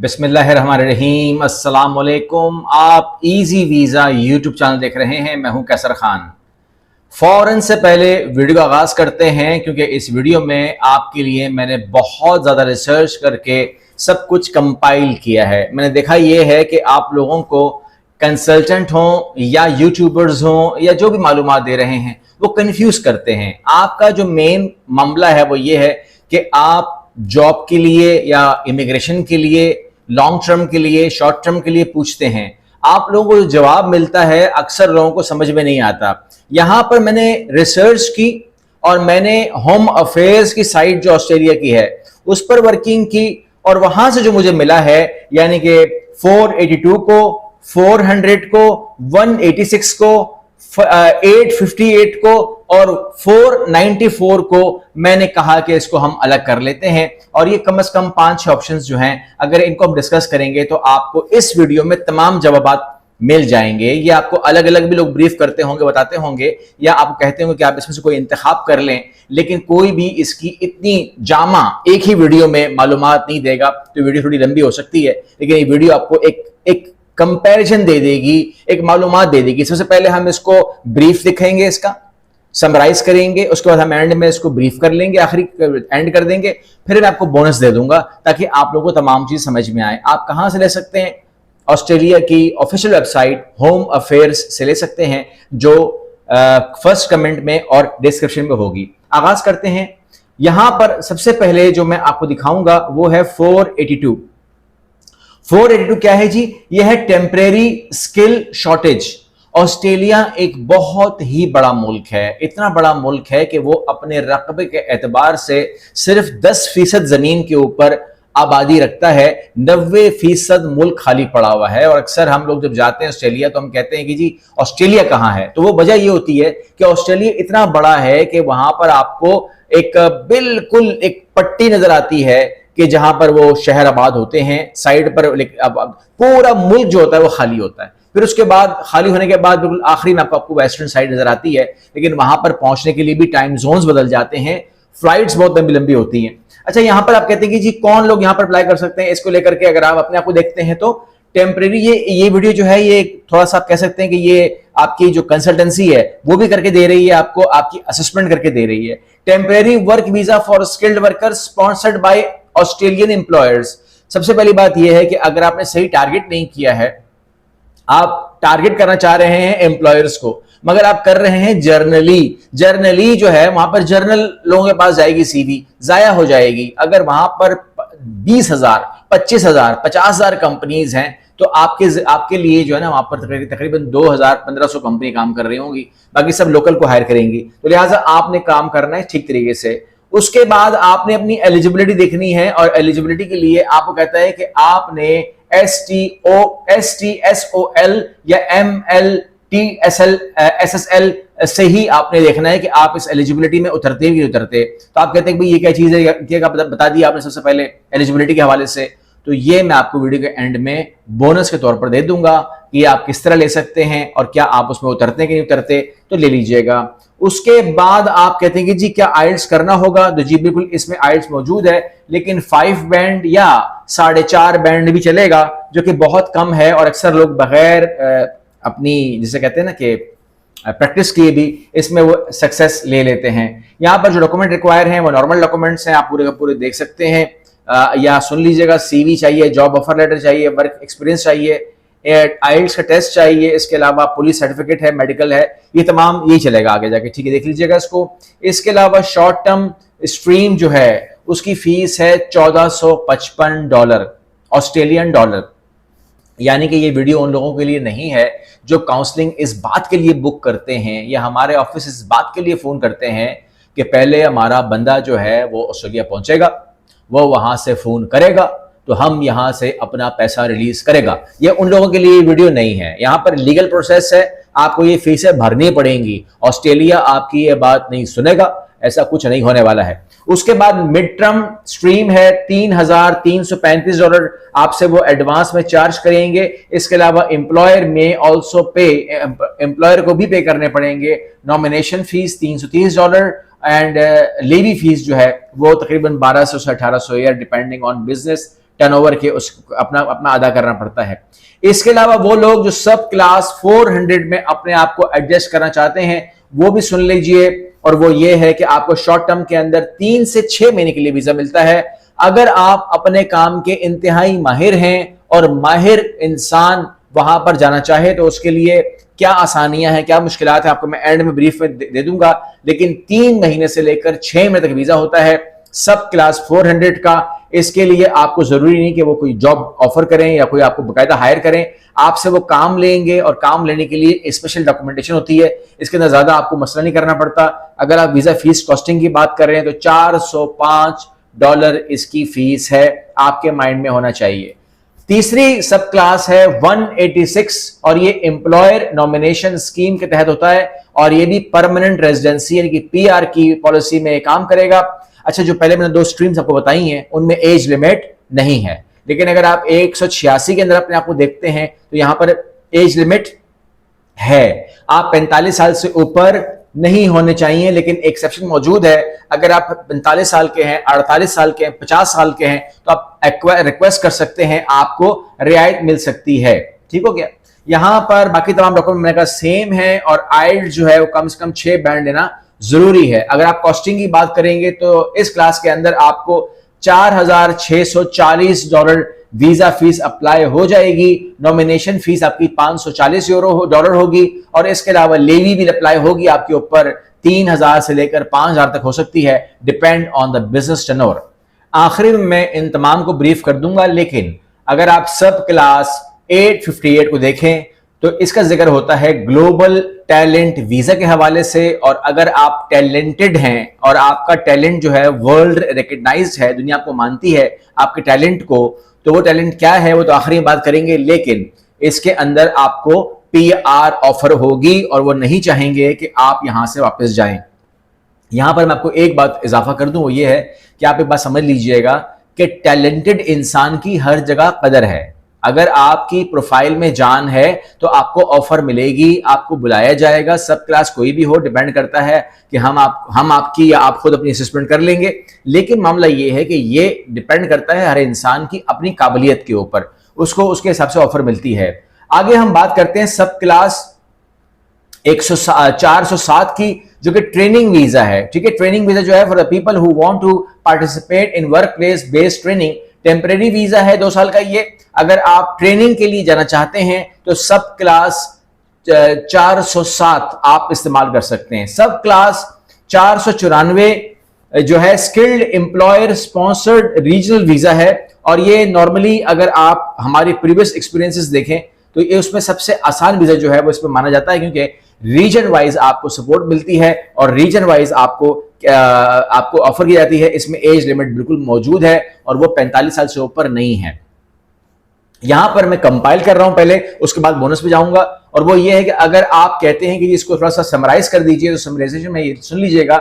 बिस्मिल्लाहिर्रहमानिर्रहीम। अस्सलाम वालेकुम। आप इजी वीज़ा यूट्यूब चैनल देख रहे हैं। मैं हूं कैसर खान। फ़ौरन से पहले वीडियो का आगाज़ करते हैं क्योंकि इस वीडियो में आपके लिए मैंने बहुत ज़्यादा रिसर्च करके सब कुछ कंपाइल किया है। मैंने देखा यह है कि आप लोगों को कंसल्टेंट हों या यूट्यूबर्स हों या जो भी मालूमात दे रहे हैं वो कंफ्यूज करते हैं। आपका जो मेन मामला है वो ये है कि आप जॉब के लिए या इमिग्रेशन के लिए, लॉन्ग टर्म के लिए, शॉर्ट टर्म के लिए पूछते हैं। आप लोगों को जो जवाब मिलता है अक्सर लोगों को समझ में नहीं आता। यहां पर मैंने रिसर्च की और मैंने होम अफेयर्स की साइट जो ऑस्ट्रेलिया की है उस पर वर्किंग की और वहां से जो मुझे मिला है यानी कि 482 को, 400 को, 186 को, 858 को और 494 को मैंने कहा कि इसको हम अलग कर लेते हैं। और ये कम से कम 5-6 ऑप्शंस जो हैं अगर इनको हम डिस्कस करेंगे तो आपको इस वीडियो में तमाम जवाबात मिल जाएंगे। ये आपको अलग अलग भी लोग ब्रीफ करते होंगे, बताते होंगे या आप कहते होंगे कि आप इसमें से कोई इंतखाब कर लें, लेकिन कोई भी इसकी इतनी जामा एक ही वीडियो में मालूमात नहीं देगा। तो वीडियो थोड़ी लंबी हो सकती है लेकिन ये वीडियो आपको एक कंपैरिजन दे देगी, एक मालूमात दे देगी। सबसे पहले हम इसको ब्रीफ दिखाएंगे, इसका समराइज करेंगे, उसके बाद हम एंड में इसको ब्रीफ कर लेंगे, आखिरी एंड कर देंगे, फिर मैं आपको बोनस दे दूंगा ताकि आप लोगों को तमाम चीज समझ में आए। आप कहां से ले सकते हैं? ऑस्ट्रेलिया की ऑफिशियल वेबसाइट होम अफेयर्स से ले सकते हैं जो फर्स्ट कमेंट में और डिस्क्रिप्शन में होगी। आगाज करते हैं। यहां पर सबसे पहले जो मैं आपको दिखाऊंगा वो है 482। 482 क्या है जी? यह है टेम्परेरी स्किल शॉर्टेज। ऑस्ट्रेलिया एक बहुत ही बड़ा मुल्क है, इतना बड़ा मुल्क है कि वो अपने रकबे के एतबार से सिर्फ 10% जमीन के ऊपर आबादी रखता है, 90% मुल्क खाली पड़ा हुआ है। और अक्सर हम लोग जब जाते हैं ऑस्ट्रेलिया तो हम कहते हैं कि जी ऑस्ट्रेलिया कहाँ है, तो वो वजह ये होती है कि ऑस्ट्रेलिया इतना बड़ा है कि वहां पर आपको एक बिल्कुल एक पट्टी नजर आती है कि जहां पर वो शहर आबाद होते हैं, साइड पर पूरा मुल्क जो होता है वो खाली होता है। फिर उसके बाद खाली होने के बाद बिल्कुल आखिरी में आपको वेस्टर्न साइड नजर आती है, लेकिन वहां पर पहुंचने के लिए भी टाइम जोन्स बदल जाते हैं, फ्लाइट्स बहुत लंबी लंबी होती हैं। अच्छा, यहां पर आप कहते हैं कि जी कौन लोग यहां पर अप्लाई कर सकते हैं, इसको लेकर के अगर आप अपने आप को देखते हैं तो टेम्परेरी ये वीडियो जो है ये थोड़ा सा आप कह सकते हैं कि ये आपकी जो कंसल्टेंसी है वो भी करके दे रही है, आपको आपकी असेसमेंट करके दे रही है। Temporary work visa for skilled workers sponsored by Australian employers. सबसे पहली बात यह है कि अगर आपने सही टारगेट नहीं किया है, आप टारगेट करना चाह रहे हैं एम्प्लॉयर्स को मगर आप कर रहे हैं जर्नली जो है वहां पर जर्नल लोगों के पास जाएगी, सीवी जाया हो जाएगी। अगर वहां पर 20,000, 25,000, 50,000 कंपनीज हैं तो आपके लिए जो है ना वहां पर तकरीबन 2,000-1,500 कंपनी काम कर रही होंगी, बाकी सब लोकल को हायर करेंगी। तो लिहाजा आपने काम करना है ठीक तरीके से। उसके बाद आपने अपनी एलिजिबिलिटी देखनी है और एलिजिबिलिटी के लिए आपको कहता है कि आपने STSOL या MLTSL से ही आपने देखना है कि आप इस एलिजिबिलिटी में उतरते भी उतरते। तो आप कहते हैं भाई ये क्या चीज है, क्या बता दिया आपने सबसे पहले एलिजिबिलिटी के हवाले से। तो ये मैं आपको वीडियो के एंड में बोनस के तौर पर दे दूंगा कि आप किस तरह ले सकते हैं और क्या आप उसमें उतरते कि नहीं उतरते, तो ले लीजिएगा। उसके बाद आप कहते हैं कि जी क्या आइल्स करना होगा, तो जी बिल्कुल इसमें आइल्स मौजूद है, लेकिन 5 बैंड या 4.5 बैंड भी चलेगा जो कि बहुत कम है और अक्सर लोग बगैर अपनी जिसे कहते हैं ना कि प्रैक्टिस किए भी इसमें वो सक्सेस ले लेते हैं। यहाँ पर जो डॉक्यूमेंट रिक्वायर हैं वो नॉर्मल डॉक्यूमेंट्स हैं, आप पूरे का पूरे देख सकते हैं। या सुन लीजिएगा, सीवी चाहिए, जॉब ऑफर लेटर चाहिए, वर्क एक्सपीरियंस चाहिए, आइल्स का टेस्ट चाहिए, इसके अलावा पुलिस सर्टिफिकेट है, मेडिकल है, ये तमाम यही चलेगा आगे जाके, ठीक है, देख लीजिएगा इसको। इसके अलावा शॉर्ट टर्म स्ट्रीम जो है उसकी फीस है $1455 ऑस्ट्रेलियन डॉलर। यानी कि ये वीडियो उन लोगों के लिए नहीं है जो काउंसलिंग इस बात के लिए बुक करते हैं या हमारे ऑफिस इस बात के लिए फोन करते हैं कि पहले हमारा बंदा जो है वो ऑस्ट्रेलिया पहुंचेगा, वो वहां से फोन करेगा तो हम यहां से अपना पैसा रिलीज करेगा। ये उन लोगों के लिए वीडियो नहीं है। यहां पर लीगल प्रोसेस है, आपको ये फीसें भरनी पड़ेंगी। ऑस्ट्रेलिया आपकी ये बात नहीं सुनेगा, ऐसा कुछ नहीं होने वाला है। उसके बाद मिड टर्म स्ट्रीम है, $3,335 आपसे वो एडवांस में चार्ज करेंगे। इसके अलावा एम्प्लॉयर में ऑल्सो पे, एम्प्लॉयर को भी पे करने पड़ेंगे nomination fees $330 and levy fees जो है वो तकरीबन 1200 से 1800 डिपेंडिंग ऑन बिजनेस टर्नओवर के उस अपना अपना अदा करना पड़ता है। इसके अलावा वो लोग जो सब क्लास 400 में अपने आप को एडजस्ट करना चाहते हैं वो भी सुन लीजिए, और वो ये है कि आपको शॉर्ट टर्म के अंदर 3 से 6 महीने के लिए वीजा मिलता है। अगर आप अपने काम के इंतहाई माहिर हैं और माहिर इंसान वहां पर जाना चाहे तो उसके लिए क्या आसानियां हैं, क्या मुश्किलात हैं, आपको मैं एंड में ब्रीफ में दे दूंगा। लेकिन 3 महीने से लेकर 6 महीने तक वीजा होता है सब क्लास 400 का। इसके लिए आपको जरूरी नहीं कि वो कोई जॉब ऑफर करें या कोई आपको बकायदा हायर करें, आपसे वो काम लेंगे और काम लेने के लिए स्पेशल डॉक्यूमेंटेशन होती है। इसके अंदर ज्यादा आपको मसला नहीं करना पड़ता। अगर आप वीजा फीस कॉस्टिंग की बात कर रहे हैं तो $405 इसकी फीस है, आपके माइंड में होना चाहिए। तीसरी सब क्लास है 186 और ये एम्प्लॉयर नॉमिनेशन स्कीम के तहत होता है और ये भी परमानेंट रेजिडेंसी यानी कि पीआर की पॉलिसी में काम करेगा। अच्छा, जो पहले मैंने 2 स्ट्रीम्स आपको बताई हैं उनमें एज लिमिट नहीं है, लेकिन अगर आप 186 के अंदर अपने आप को देखते हैं तो यहां पर एज लिमिट है। आप 45 साल से ऊपर नहीं होने चाहिए, लेकिन एक्सेप्शन मौजूद है। अगर आप 45 साल के हैं, 48 साल के हैं, 50 साल के हैं तो आप रिक्वेस्ट कर सकते हैं, आपको रियायत मिल सकती है। ठीक हो गया। यहां पर बाकी तमाम डॉक्यूमेंट मैंने कहा सेम है और आइल्ट जो है वो कम से कम 6 बैंड लेना जरूरी है। अगर आप कॉस्टिंग की बात करेंगे तो इस क्लास के अंदर आपको $4,640 वीजा फीस अप्लाई हो जाएगी। नॉमिनेशन फीस आपकी $540 होगी और इसके अलावा लेवी भी अप्लाई होगी आपके ऊपर 3,000 से लेकर 5,000 तक हो सकती है, depend on the business turnover. आखिरी में मैं इन तमाम को ब्रीफ कर दूंगा, लेकिन अगर आप सब क्लास 858 को देखें तो इसका जिक्र होता है ग्लोबल टैलेंट वीजा के हवाले से। और अगर आप टैलेंटेड हैं और आपका टैलेंट जो है वर्ल्ड रिकग्नाइज्ड है, दुनिया आपको मानती है आपके टैलेंट को, तो वो टैलेंट क्या है वो तो आखिरी में बात करेंगे। लेकिन इसके अंदर आपको पीआर ऑफर होगी और वो नहीं चाहेंगे कि आप यहां से वापस जाएं। यहां पर मैं आपको एक बात इजाफा कर दूं, वो ये है कि आप एक बात समझ लीजिएगा कि टैलेंटेड इंसान की हर जगह कदर है। अगर आपकी प्रोफाइल में जान है तो आपको ऑफर मिलेगी, आपको बुलाया जाएगा। सब क्लास कोई भी हो, डिपेंड करता है कि हम आपकी या आप खुद अपनी असेसमेंट कर लेंगे। लेकिन मामला ये है कि ये डिपेंड करता है हर इंसान की अपनी काबिलियत के ऊपर, उसको उसके हिसाब से ऑफर मिलती है। आगे हम बात करते हैं सब क्लास 407 की, जो कि ट्रेनिंग वीजा है। ठीक है, ट्रेनिंग वीजा जो है for the people who want to participate in work place based training. Temporary visa है 2 साल का ये। अगर आप ट्रेनिंग के लिए जाना चाहते हैं तो सब क्लास 407 आप इस्तेमाल कर सकते हैं। सब क्लास 494 जो है skilled employer sponsored regional visa है और ये नॉर्मली अगर आप हमारी प्रीवियस एक्सपीरियंसेस देखें तो ये उसमें सबसे आसान वीजा जो है वो इसमें माना जाता है, क्योंकि रीजन वाइज आपको सपोर्ट मिलती है और रीजन वाइज आपको ऑफर की जाती है। इसमें एज लिमिट बिल्कुल मौजूद है और वो 45 साल से ऊपर नहीं है। यहां पर मैं कंपाइल कर रहा हूं पहले, उसके बाद बोनस पे जाऊंगा। और वो ये है कि अगर आप कहते हैं कि इसको थोड़ा सा समराइज कर दीजिए तो समराइजेशन में ये सुन लीजिएगा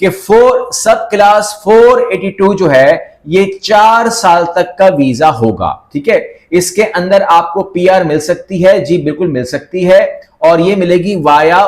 कि सब क्लास 482 जो है ये 4 साल तक का वीजा होगा। ठीक है, इसके अंदर आपको पीआर मिल सकती है, जी बिल्कुल मिल सकती है, और ये मिलेगी वाया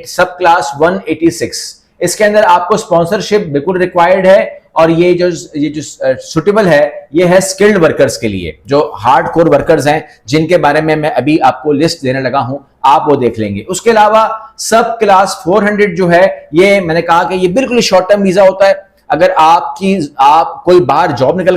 सब क्लास 186। इसके अंदर आपको स्पॉन्सरशिप बिल्कुल रिक्वायर्ड है और ये जो सुटेबल है ये है स्किल्ड वर्कर्स के लिए, जो हार्ड कोर वर्कर्स हैं, जिनके बारे में मैं अभी आपको लिस्ट देने लगा हूं, आप वो देख लेंगे। उसके अलावा सब क्लास 400 जो है ये मैंने कहा कि ये बिल्कुल शॉर्ट टर्म वीजा होता है। अगर आप कोई बाहर जॉब नहीं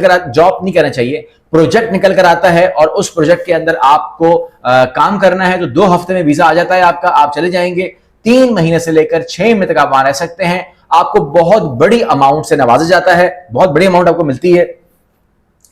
करना चाहिए, प्रोजेक्ट निकल कर आता है और उस प्रोजेक्ट के अंदर आपको काम करना है तो 2 हफ्ते में वीजा आ जाता है आपका, आप चले जाएंगे। 3 महीने से लेकर 6 महीने तक आप वहां रह सकते हैं। आपको बहुत बड़ी अमाउंट से नवाजा जाता है, बहुत बड़ी अमाउंट आपको मिलती है।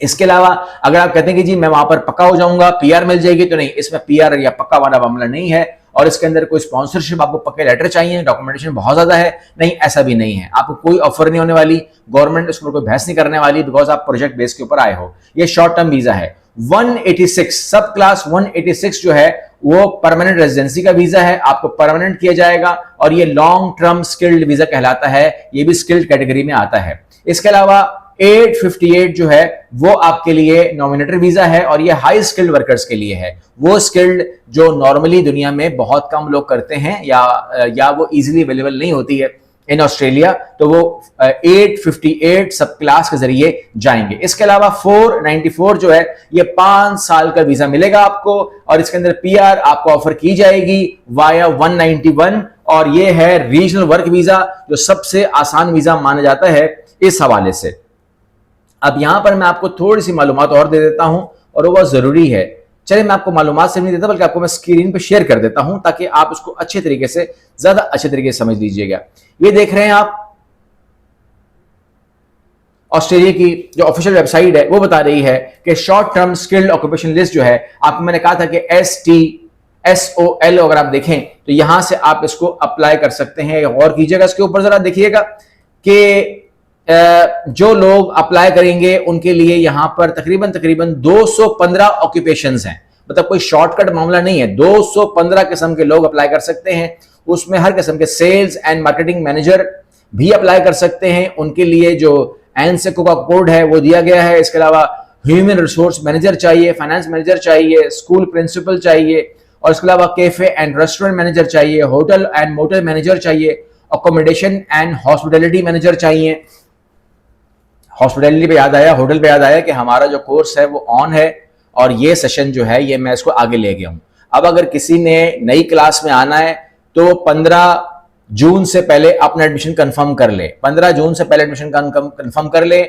इसके अलावा अगर आप कहते हैं कि जी मैं वहां पर पक्का हो जाऊंगा, पीआर मिल जाएगी, तो नहीं, इसमें पीआर या पक्का वाला मामला नहीं है। और इसके अंदर कोई स्पॉन्सरशिप, आपको पक्के लेटर चाहिए, डॉक्यूमेंटेशन बहुत ज्यादा है, नहीं ऐसा भी नहीं है। आपको कोई ऑफर नहीं होने वाली, गवर्नमेंट उसके ऊपर कोई बहस नहीं करने वाली, बिकॉज आप प्रोजेक्ट बेस के ऊपर आए हो। ये शॉर्ट टर्म वीजा है। 186 सब क्लास 186 जो है वो परमानेंट रेजिडेंसी का वीजा है, आपको परमानेंट किया जाएगा और ये लॉन्ग टर्म स्किल्ड वीजा कहलाता है, ये भी स्किल्ड कैटेगरी में आता है। इसके अलावा 858 जो है वो आपके लिए नॉमिनेटर वीजा है और ये हाई स्किल्ड वर्कर्स के लिए है, वो स्किल्ड जो नॉर्मली दुनिया में बहुत कम लोग करते हैं या वो इजीली अवेलेबल नहीं होती है। इन ऑस्ट्रेलिया, तो वो 858 सब क्लास के जरिए जाएंगे। इसके अलावा 494 जो है ये 5 साल का वीजा मिलेगा आपको, और इसके अंदर पीआर आपको ऑफर की जाएगी वाया 191, और ये है रीजनल वर्क वीजा, जो सबसे आसान वीजा माना जाता है इस हवाले से। अब यहां पर मैं आपको थोड़ी सी मालूमात और दे देता हूं, और वो बहुत जरूरी है। चलिए, मैं आपको मालूमात सिर्फ नहीं देता बल्कि आपको मैं स्क्रीन पे शेयर कर देता हूं ताकि आप उसको अच्छे तरीके से, ज्यादा अच्छे तरीके से समझ लीजिएगा। ये देख रहे हैं आप, ऑस्ट्रेलिया की जो ऑफिशियल वेबसाइट है वो बता रही है कि short term skilled occupation list जो है, आपको मैंने कहा था कि STSOL, अगर आप देखें तो यहां से आप इसको अप्लाई कर सकते हैं। और कीजिएगा इसके ऊपर, जरा देखिएगा कि जो लोग अप्लाई करेंगे उनके लिए यहां पर तकरीबन 215 ऑक्यूपेशंस हैं। मतलब कोई शॉर्टकट मामला नहीं है, 215 किस्म के लोग अप्लाई कर सकते हैं। उसमें हर किस्म के सेल्स एंड मार्केटिंग मैनेजर भी अप्लाई कर सकते हैं, उनके लिए जो एनसेको का कोड है वो दिया गया है। इसके अलावा ह्यूमन रिसोर्स मैनेजर चाहिए, फाइनेंस मैनेजर चाहिए, स्कूल प्रिंसिपल चाहिए, और इसके अलावा कैफे एंड रेस्टोरेंट मैनेजर चाहिए, होटल एंड मोटल मैनेजर चाहिए, अकोमोडेशन एंड हॉस्पिटैलिटी मैनेजर चाहिए। हॉस्पिटैलिटी पे याद आया, होटल पे याद आया कि हमारा जो कोर्स है वो ऑन है, और ये सेशन जो है ये मैं इसको आगे ले गया हूं। अब अगर किसी ने नई क्लास में आना है तो 15 जून से पहले अपना एडमिशन कंफर्म कर ले, 15 जून से पहले एडमिशन कंफर्म कर ले।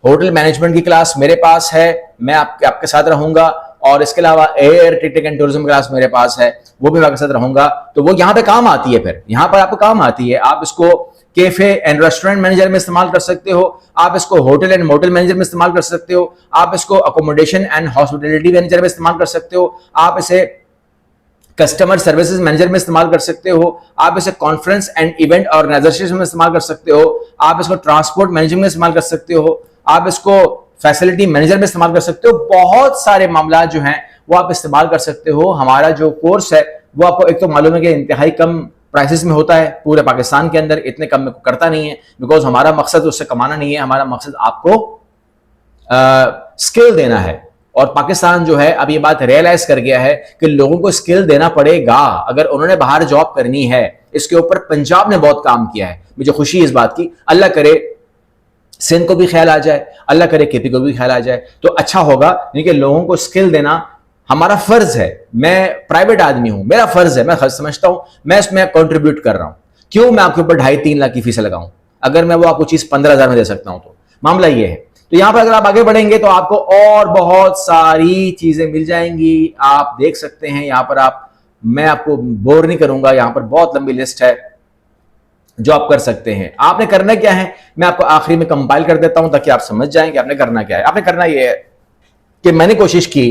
होटल मैनेजमेंट की क्लास मेरे पास है, मैं आपके साथ रहूंगा, और इसके अलावा air ticket and tourism class मेरे पास है, वो भी मैं आपके साथ रहूंगा। तो वो यहाँ पे काम आती है, फिर यहाँ पर आपको काम आती है। आप इसको कैफे एंड रेस्टोरेंट मैनेजर में इस्तेमाल कर सकते हो, आप इसको होटल एंड मोटल मैनेजर में इस्तेमाल कर सकते हो, आप इसको अकोमोडेशन एंड हॉस्पिटैलिटी मैनेजर में इस्तेमाल कर सकते हो, आप इसे कस्टमर सर्विसेज मैनेजर में इस्तेमाल कर सकते हो, आप इसे कॉन्फ्रेंस एंड इवेंट ऑर्गेनाइजेशन में इस्तेमाल कर सकते हो, आप इसको ट्रांसपोर्ट मैनेजमेंट में इस्तेमाल कर सकते हो, आप इसको फैसिलिटी मैनेजर में इस्तेमाल कर सकते हो। बहुत सारे मामला जो हैं वो आप इस्तेमाल कर सकते हो। हमारा जो कोर्स है वो आपको एक तो मालूम है कि इंतहाई कम प्राइसेस में होता है, पूरे पाकिस्तान के अंदर इतने कम में करता नहीं है, बिकॉज हमारा मकसद उससे कमाना नहीं है, हमारा मकसद आपको स्किल देना है। और पाकिस्तान जो है अब ये बात रियलाइज कर गया है कि लोगों को स्किल देना पड़ेगा अगर उन्होंने बाहर जॉब करनी है। इसके ऊपर पंजाब ने बहुत काम किया है, मुझे खुशी इस बात की। अल्लाह करे सिंध को भी ख्याल आ जाए, अल्लाह करे केपी को भी ख्याल आ जाए, तो अच्छा होगा। क्योंकि लोगों को स्किल देना हमारा फर्ज है। मैं प्राइवेट आदमी हूं, मेरा फर्ज है, मैं समझता हूं मैं इसमें कंट्रीब्यूट कर रहा हूं। क्यों मैं आपके ऊपर 2.5-3 लाख की फीस लगाऊं अगर मैं वो आपको चीज 15,000 में दे सकता हूं? तो मामला ये है। तो यहां पर अगर आप आगे बढ़ेंगे तो आपको और बहुत सारी चीजें मिल जाएंगी। आप देख सकते हैं यहां पर मैं आपको बोर नहीं करूंगा, यहां पर बहुत लंबी लिस्ट है जो आप कर सकते हैं। आपने करना क्या है मैं आपको आखिरी में कंपाइल कर देता हूं ताकि आप समझ जाएं कि आपने करना क्या है। आपने करना यह है कि मैंने कोशिश की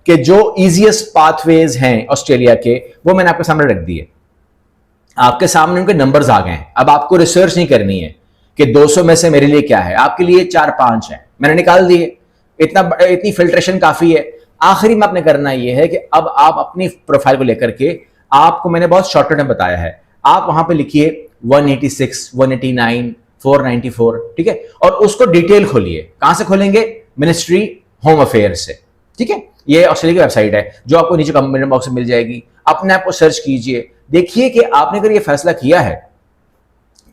कि जो इजीएस्ट पाथवेज हैं ऑस्ट्रेलिया के वो मैंने आपके सामने रख दिए। आपके सामने उनके नंबर्स आ गए हैं। अब आपको रिसर्च नहीं करनी है कि 200 में से मेरे लिए क्या है, आपके लिए 4-5 है, मैंने निकाल दिए। इतनी फिल्ट्रेशन काफी है। आखिरी में आपने करना यह है कि अब आप अपनी प्रोफाइल को लेकर के, आपको मैंने बहुत शॉर्टकट में बताया है, आप वहां पे लिखिए 186, 189, 494, ठीक है, और उसको डिटेल खोलिए। कहां से खोलेंगे? मिनिस्ट्री होम अफेयर्स से, ठीक है। ये ऑस्ट्रेलिया की वेबसाइट है जो आपको नीचे कमेंट बॉक्स में मिल जाएगी। अपने आप को सर्च कीजिए, देखिए कि आपने अगर ये फैसला किया है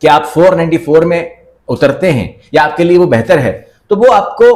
कि आप 494 में उतरते हैं या आपके लिए वो बेहतर है, तो वो आपको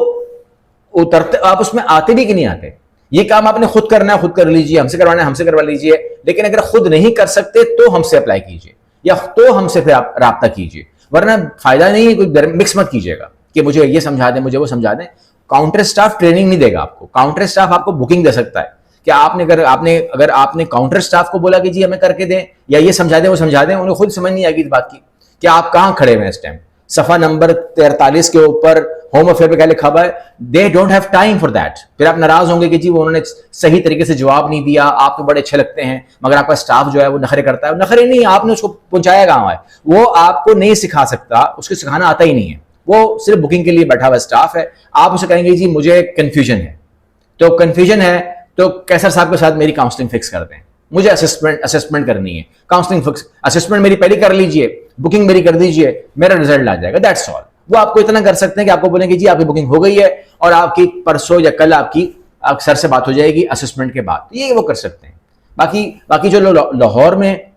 उतरते, आप उसमें आते भी कि नहीं आते। ये काम आपने खुद करना है, खुद कर लीजिए, हमसे करवाना है हमसे करवा लीजिए। लेकिन अगर खुद नहीं कर सकते तो हमसे अप्लाई कीजिए या तो हमसे फिर आप राब्ता कीजिए, वरना फायदा नहीं है। कोई मिक्स मत कीजिएगा कि मुझे ये समझा दें, मुझे वो समझा दें। काउंटर स्टाफ ट्रेनिंग नहीं देगा आपको। काउंटर स्टाफ आपको बुकिंग दे सकता है कि अगर आपने काउंटर स्टाफ को बोला कि जी हमें करके दें या ये समझा दें वो समझा दें, उन्हें खुद समझ नहीं आएगी इस बात की कि आप कहां खड़े हुए हैं इस टाइम। सफा नंबर 43 के ऊपर होम अफेयर पे क्या लिखा हुआ है? They don't have time for that. फिर आप नाराज होंगे कि जी वो उन्होंने सही तरीके से जवाब नहीं दिया, आप तो बड़े अच्छे लगते हैं मगर आपका स्टाफ जो है वो नखरे करता है। नखरे नहीं, आपने उसको पहुंचाया कहां है, वो आपको नहीं सिखा सकता, उसको सिखाना आता ही नहीं है। वो सिर्फ बुकिंग के लिए बैठा हुआ स्टाफ है। आप उसे कहेंगे जी मुझे कंफ्यूजन है, तो कंफ्यूजन है तो कैसर साहब के साथ मेरी काउंसलिंग फिक्स कर दें, मुझे असेसमेंट करनी है, काउंसलिंग फिक्स, असेसमेंट मेरी पहले कर लीजिए, बुकिंग मेरी कर दीजिए, मेरा रिजल्ट आ जाएगा, दैट्स ऑल। वो आपको इतना कर सकते हैं कि आपको बोलेंगे जी आपकी बुकिंग हो गई है और आपकी परसों या कल आपकी सर से बात हो जाएगी असेसमेंट के बाद। ये वो कर सकते हैं। बाकी जो लोग लाहौर में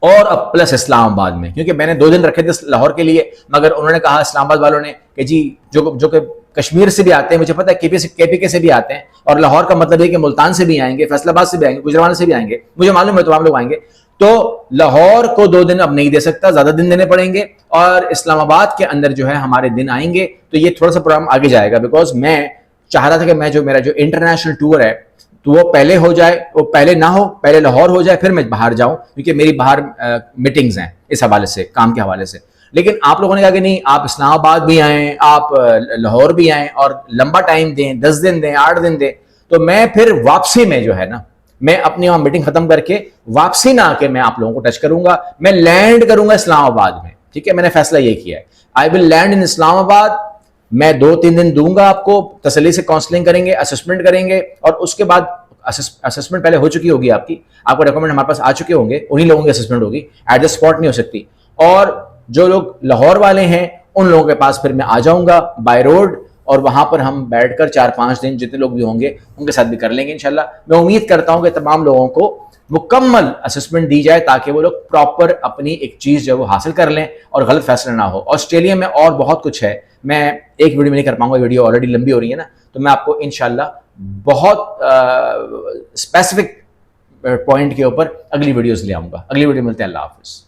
और अब प्लस इस्लामाबाद में, क्योंकि मैंने 2 दिन रखे थे लाहौर के लिए, मगर उन्होंने कहा इस्लामाबाद वालों ने कि जी जो कि कश्मीर से भी आते हैं, मुझे पता है केपीके से भी आते हैं, और लाहौर का मतलब है कि मुल्तान से भी आएंगे, फैसलाबाद से भी आएंगे, गुजरावाला से भी आएंगे, मुझे मालूम है तमाम लोग आएंगे। तो लाहौर को 2 दिन अब नहीं दे सकता, ज्यादा दिन देने पड़ेंगे, और इस्लामाबाद के अंदर जो है हमारे दिन आएंगे, तो ये थोड़ा सा प्रोग्राम आगे जाएगा। बिकॉज मैं चाह रहा था कि मेरा जो इंटरनेशनल टूर है तो वो पहले हो जाए, वो पहले ना हो, पहले लाहौर हो जाए, फिर मैं बाहर जाऊं, क्योंकि मेरी बाहर मीटिंग्स हैं इस हवाले से, काम के हवाले से। लेकिन आप लोगों ने कहा कि नहीं, आप इस्लामाबाद भी आएँ, आप लाहौर भी आएँ, और लंबा टाइम दें, 10 दिन दें, 8 दिन दें। तो मैं फिर वापसी में जो है ना, मैं अपनी वहां मीटिंग खत्म करके वापसी ना आके मैं आप लोगों को टच करूंगा, मैं लैंड करूंगा इस्लामाबाद में। ठीक है, मैंने फैसला ये किया है, I will land in Islamabad. मैं 2-3 दिन दूंगा आपको, तसल्ली से काउंसलिंग करेंगे, असेसमेंट करेंगे, और उसके बाद असेसमेंट पहले हो चुकी होगी आपको डॉक्यूमेंट हमारे पास आ चुके होंगे, उन्हीं लोगों की असेसमेंट होगी, एट द स्पॉट नहीं हो सकती। और जो लोग लाहौर वाले हैं उन लोगों के पास फिर मैं आ जाऊंगा बाय रोड, और वहां पर हम बैठकर 4-5 दिन जितने लोग भी होंगे उनके साथ भी कर लेंगे इंशाल्लाह। मैं उम्मीद करता हूं कि तमाम लोगों को मुकम्मल असेसमेंट दी जाए, ताकि वो लोग प्रॉपर अपनी एक चीज जो है वो हासिल कर लें और गलत फैसला ना हो। ऑस्ट्रेलिया में और बहुत कुछ है, मैं एक वीडियो में नहीं कर पाऊंगा, वीडियो ऑलरेडी लंबी हो रही है ना, तो मैं आपको इंशाल्लाह बहुत स्पेसिफिक पॉइंट के ऊपर अगली वीडियोस ले आऊंगा। अगली वीडियो मिलते हैं, अल्लाह हाफिज।